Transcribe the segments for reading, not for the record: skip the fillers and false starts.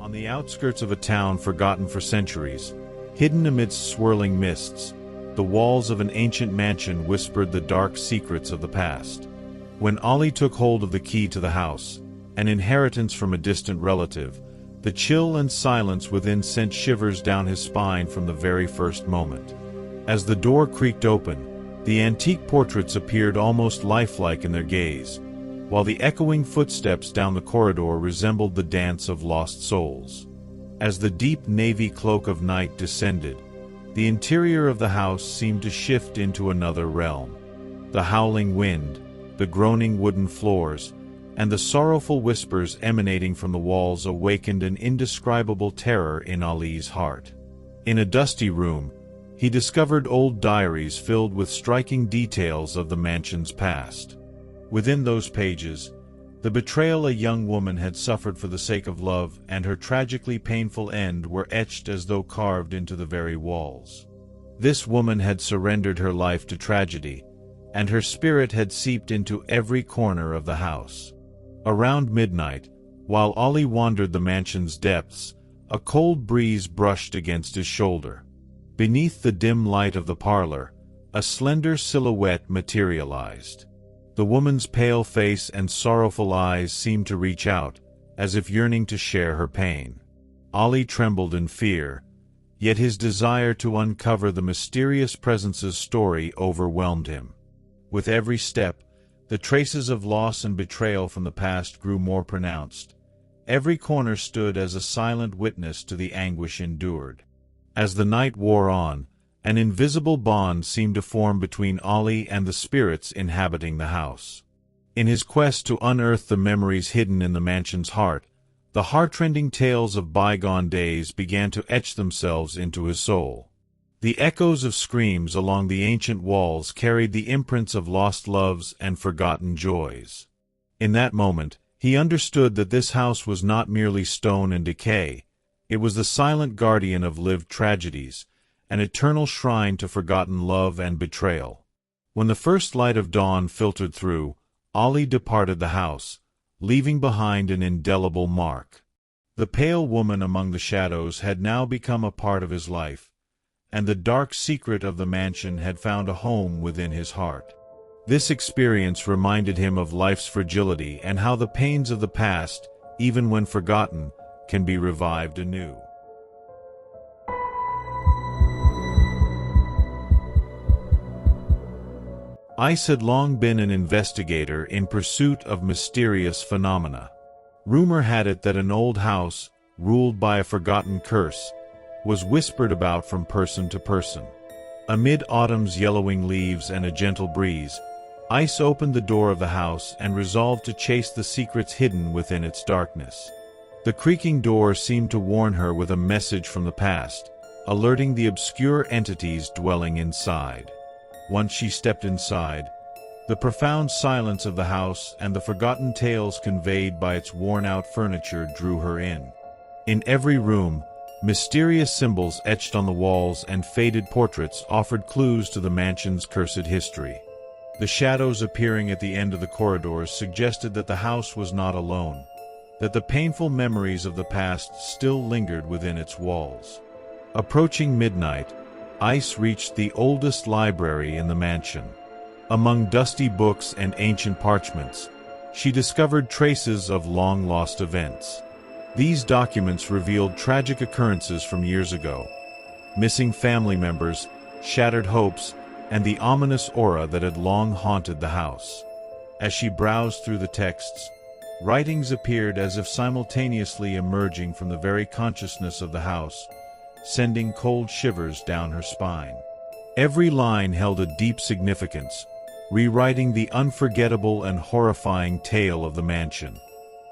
On the outskirts of a town forgotten for centuries, hidden amidst swirling mists, the walls of an ancient mansion whispered the dark secrets of the past. When Ollie took hold of the key to the house, an inheritance from a distant relative, the chill and silence within sent shivers down his spine from the very first moment. As the door creaked open, the antique portraits appeared almost lifelike in their gaze, while the echoing footsteps down the corridor resembled the dance of lost souls. As the deep navy cloak of night descended, the interior of the house seemed to shift into another realm. The howling wind, the groaning wooden floors, and the sorrowful whispers emanating from the walls awakened an indescribable terror in Ali's heart. In a dusty room, he discovered old diaries filled with striking details of the mansion's past. Within those pages, the betrayal a young woman had suffered for the sake of love and her tragically painful end were etched as though carved into the very walls. This woman had surrendered her life to tragedy, and her spirit had seeped into every corner of the house. Around midnight, while Ollie wandered the mansion's depths, a cold breeze brushed against his shoulder. Beneath the dim light of the parlor, a slender silhouette materialized. The woman's pale face and sorrowful eyes seemed to reach out, as if yearning to share her pain. Ollie trembled in fear, yet his desire to uncover the mysterious presence's story overwhelmed him. With every step, the traces of loss and betrayal from the past grew more pronounced. Every corner stood as a silent witness to the anguish endured. As the night wore on, an invisible bond seemed to form between Ollie and the spirits inhabiting the house. In his quest to unearth the memories hidden in the mansion's heart, the heartrending tales of bygone days began to etch themselves into his soul. The echoes of screams along the ancient walls carried the imprints of lost loves and forgotten joys. In that moment, he understood that this house was not merely stone and decay. It was the silent guardian of lived tragedies, an eternal shrine to forgotten love and betrayal. When the first light of dawn filtered through, Ollie departed the house, leaving behind an indelible mark. The pale woman among the shadows had now become a part of his life, and the dark secret of the mansion had found a home within his heart. This experience reminded him of life's fragility and how the pains of the past, even when forgotten, can be revived anew. Ice had long been an investigator in pursuit of mysterious phenomena. Rumor had it that an old house, ruled by a forgotten curse, was whispered about from person to person. Amid autumn's yellowing leaves and a gentle breeze, Ice opened the door of the house and resolved to chase the secrets hidden within its darkness. The creaking door seemed to warn her with a message from the past, alerting the obscure entities dwelling inside. Once she stepped inside, the profound silence of the house and the forgotten tales conveyed by its worn-out furniture drew her in. In every room, mysterious symbols etched on the walls and faded portraits offered clues to the mansion's cursed history. The shadows appearing at the end of the corridors suggested that the house was not alone, that the painful memories of the past still lingered within its walls. Approaching midnight, Ice reached the oldest library in the mansion. Among dusty books and ancient parchments, she discovered traces of long-lost events. These documents revealed tragic occurrences from years ago, missing family members, shattered hopes, and the ominous aura that had long haunted the house. As she browsed through the texts, writings appeared as if simultaneously emerging from the very consciousness of the house, sending cold shivers down her spine. Every line held a deep significance, rewriting the unforgettable and horrifying tale of the mansion.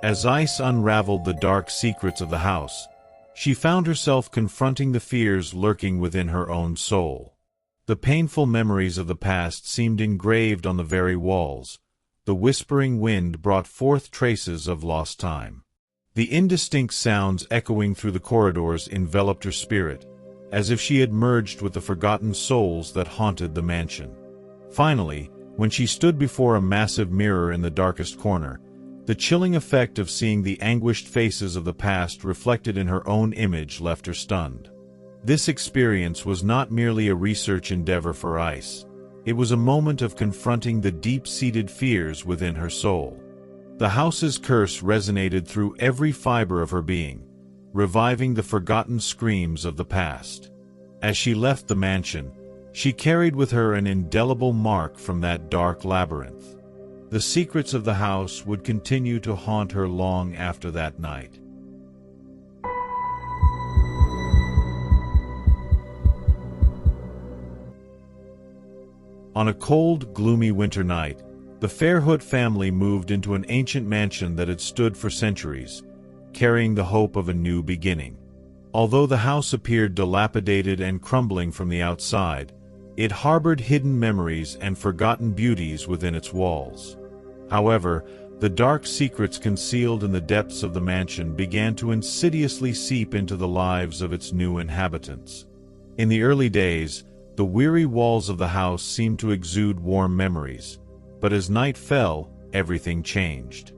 As Ice unraveled the dark secrets of the house, she found herself confronting the fears lurking within her own soul. The painful memories of the past seemed engraved on the very walls. The whispering wind brought forth traces of lost time. The indistinct sounds echoing through the corridors enveloped her spirit, as if she had merged with the forgotten souls that haunted the mansion. Finally, when she stood before a massive mirror in the darkest corner, The chilling effect of seeing the anguished faces of the past reflected in her own image left her stunned. This experience was not merely a research endeavor for Ice. It was a moment of confronting the deep-seated fears within her soul. The house's curse resonated through every fiber of her being, reviving the forgotten screams of the past. As she left the mansion, she carried with her an indelible mark from that dark labyrinth. The secrets of the house would continue to haunt her long after that night. On a cold, gloomy winter night, the Fairhood family moved into an ancient mansion that had stood for centuries, carrying the hope of a new beginning. Although the house appeared dilapidated and crumbling from the outside, it harbored hidden memories and forgotten beauties within its walls. However, the dark secrets concealed in the depths of the mansion began to insidiously seep into the lives of its new inhabitants. In the early days, the weary walls of the house seemed to exude warm memories, but as night fell, everything changed.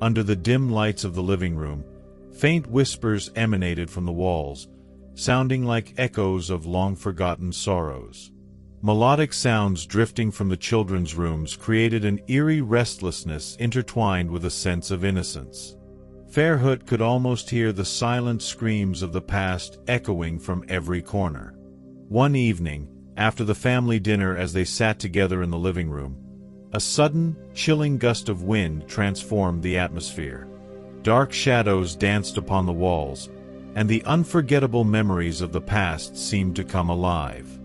Under the dim lights of the living room, faint whispers emanated from the walls, sounding like echoes of long-forgotten sorrows. Melodic sounds drifting from the children's rooms created an eerie restlessness intertwined with a sense of innocence. Fairhood could almost hear the silent screams of the past echoing from every corner. One evening, after the family dinner as they sat together in the living room, a sudden, chilling gust of wind transformed the atmosphere. Dark shadows danced upon the walls, and the unforgettable memories of the past seemed to come alive.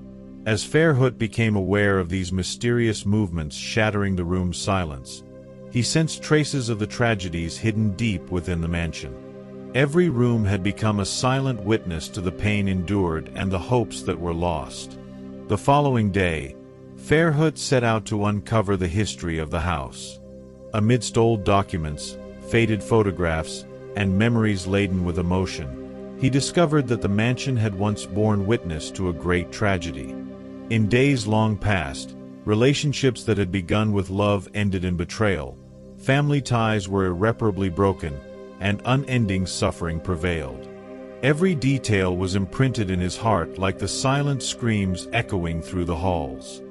As Fairhood became aware of these mysterious movements shattering the room's silence, he sensed traces of the tragedies hidden deep within the mansion. Every room had become a silent witness to the pain endured and the hopes that were lost. The following day, Fairhood set out to uncover the history of the house. Amidst old documents, faded photographs, and memories laden with emotion, he discovered that the mansion had once borne witness to a great tragedy. In days long past, relationships that had begun with love ended in betrayal, family ties were irreparably broken, and unending suffering prevailed. Every detail was imprinted in his heart like the silent screams echoing through the halls.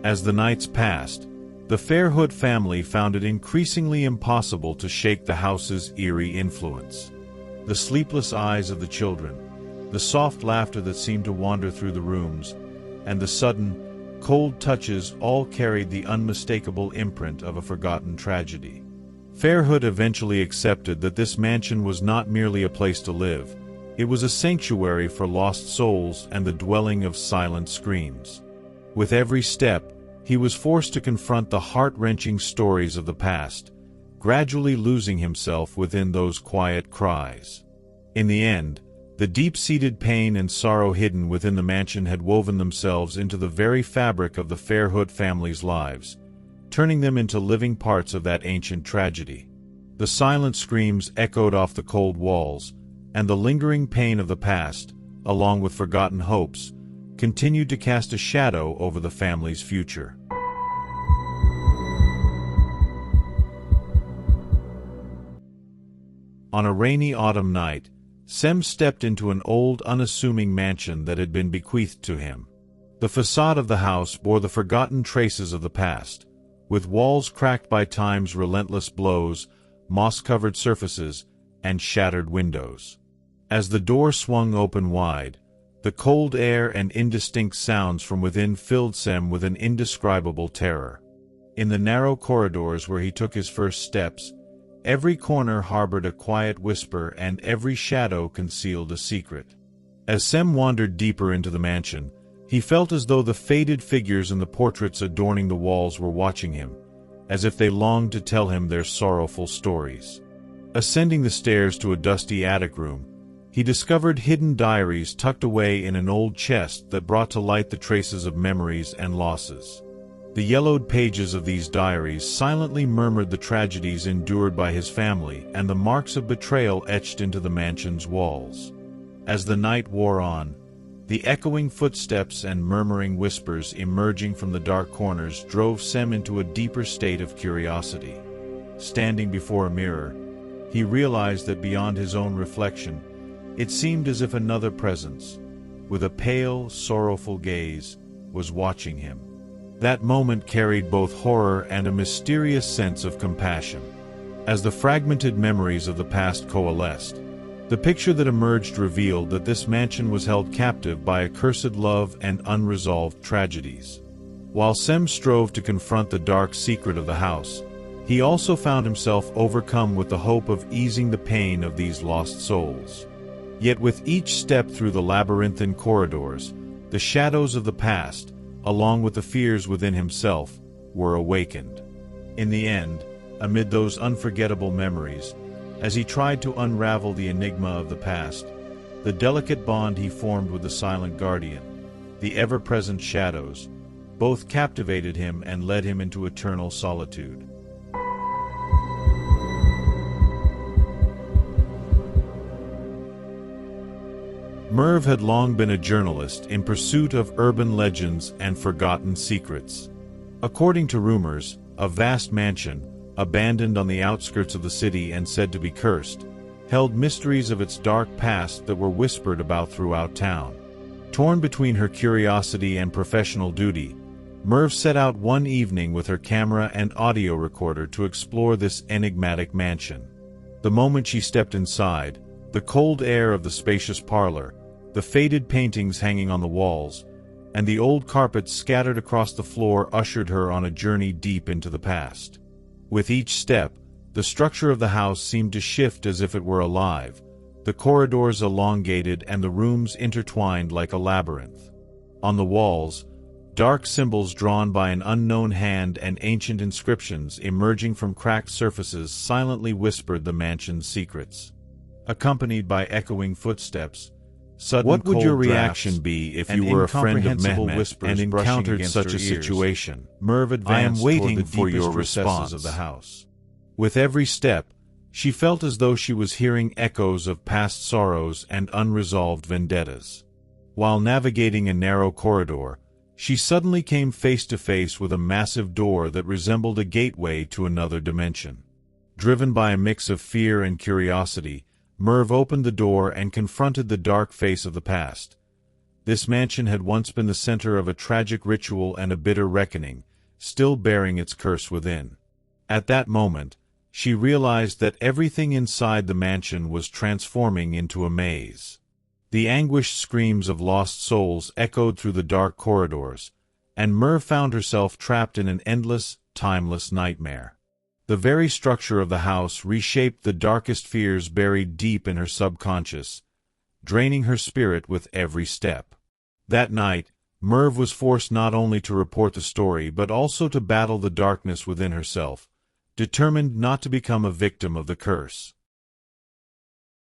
As the nights passed, the Fairhood family found it increasingly impossible to shake the house's eerie influence. The sleepless eyes of the children, the soft laughter that seemed to wander through the rooms, and the sudden, cold touches all carried the unmistakable imprint of a forgotten tragedy. Fairhood eventually accepted that this mansion was not merely a place to live, it was a sanctuary for lost souls and the dwelling of silent screams. With every step, he was forced to confront the heart-wrenching stories of the past, gradually losing himself within those quiet cries. In the end, the deep-seated pain and sorrow hidden within the mansion had woven themselves into the very fabric of the Fairhood family's lives, turning them into living parts of that ancient tragedy. The silent screams echoed off the cold walls, and the lingering pain of the past, along with forgotten hopes, continued to cast a shadow over the family's future. On a rainy autumn night, Sem stepped into an old, unassuming mansion that had been bequeathed to him. The facade of the house bore the forgotten traces of the past, with walls cracked by time's relentless blows, moss-covered surfaces, and shattered windows. As the door swung open wide, the cold air and indistinct sounds from within filled Sem with an indescribable terror. In the narrow corridors where he took his first steps, every corner harbored a quiet whisper and every shadow concealed a secret. As Sem wandered deeper into the mansion, he felt as though the faded figures in the portraits adorning the walls were watching him, as if they longed to tell him their sorrowful stories. Ascending the stairs to a dusty attic room, he discovered hidden diaries tucked away in an old chest that brought to light the traces of memories and losses. The yellowed pages of these diaries silently murmured the tragedies endured by his family and the marks of betrayal etched into the mansion's walls. As the night wore on, the echoing footsteps and murmuring whispers emerging from the dark corners drove Sem into a deeper state of curiosity. standing before a mirror, he realized that beyond his own reflection, it seemed as if another presence, with a pale, sorrowful gaze, was watching him. That moment carried both horror and a mysterious sense of compassion. As the fragmented memories of the past coalesced, the picture that emerged revealed that this mansion was held captive by accursed love and unresolved tragedies. While Sem strove to confront the dark secret of the house, he also found himself overcome with the hope of easing the pain of these lost souls. Yet with each step through the labyrinthine corridors, the shadows of the past, along with the fears within himself, were awakened. In the end, amid those unforgettable memories, as he tried to unravel the enigma of the past, the delicate bond he formed with the silent guardian, the ever-present shadows, both captivated him and led him into eternal solitude. Merv had long been a journalist in pursuit of urban legends and forgotten secrets. According to rumors, a vast mansion, abandoned on the outskirts of the city and said to be cursed, held mysteries of its dark past that were whispered about throughout town. Torn between her curiosity and professional duty, Merv set out one evening with her camera and audio recorder to explore this enigmatic mansion. The moment she stepped inside, the cold air of the spacious parlor, the faded paintings hanging on the walls, and the old carpets scattered across the floor ushered her on a journey deep into the past. With each step, the structure of the house seemed to shift as if it were alive, the corridors elongated and the rooms intertwined like a labyrinth. On the walls, dark symbols drawn by an unknown hand and ancient inscriptions emerging from cracked surfaces silently whispered the mansion's secrets. Accompanied by echoing footsteps, sudden What would your cold reaction drafts, be if and you were a friend of incomprehensible Mehmet whispers and brushing encountered against such her a ears? situation? Merv I am advanced waiting toward the for your deepest recesses response. of the house. With every step, she felt as though she was hearing echoes of past sorrows and unresolved vendettas. While navigating a narrow corridor, she suddenly came face to face with a massive door that resembled a gateway to another dimension. Driven by a mix of fear and curiosity, Merv opened the door and confronted the dark face of the past. This mansion had once been the center of a tragic ritual and a bitter reckoning, still bearing its curse within. At that moment, she realized that everything inside the mansion was transforming into a maze. The anguished screams of lost souls echoed through the dark corridors, and Merv found herself trapped in an endless, timeless nightmare. The very structure of the house reshaped the darkest fears buried deep in her subconscious, draining her spirit with every step. That night, Merv was forced not only to report the story but also to battle the darkness within herself, determined not to become a victim of the curse.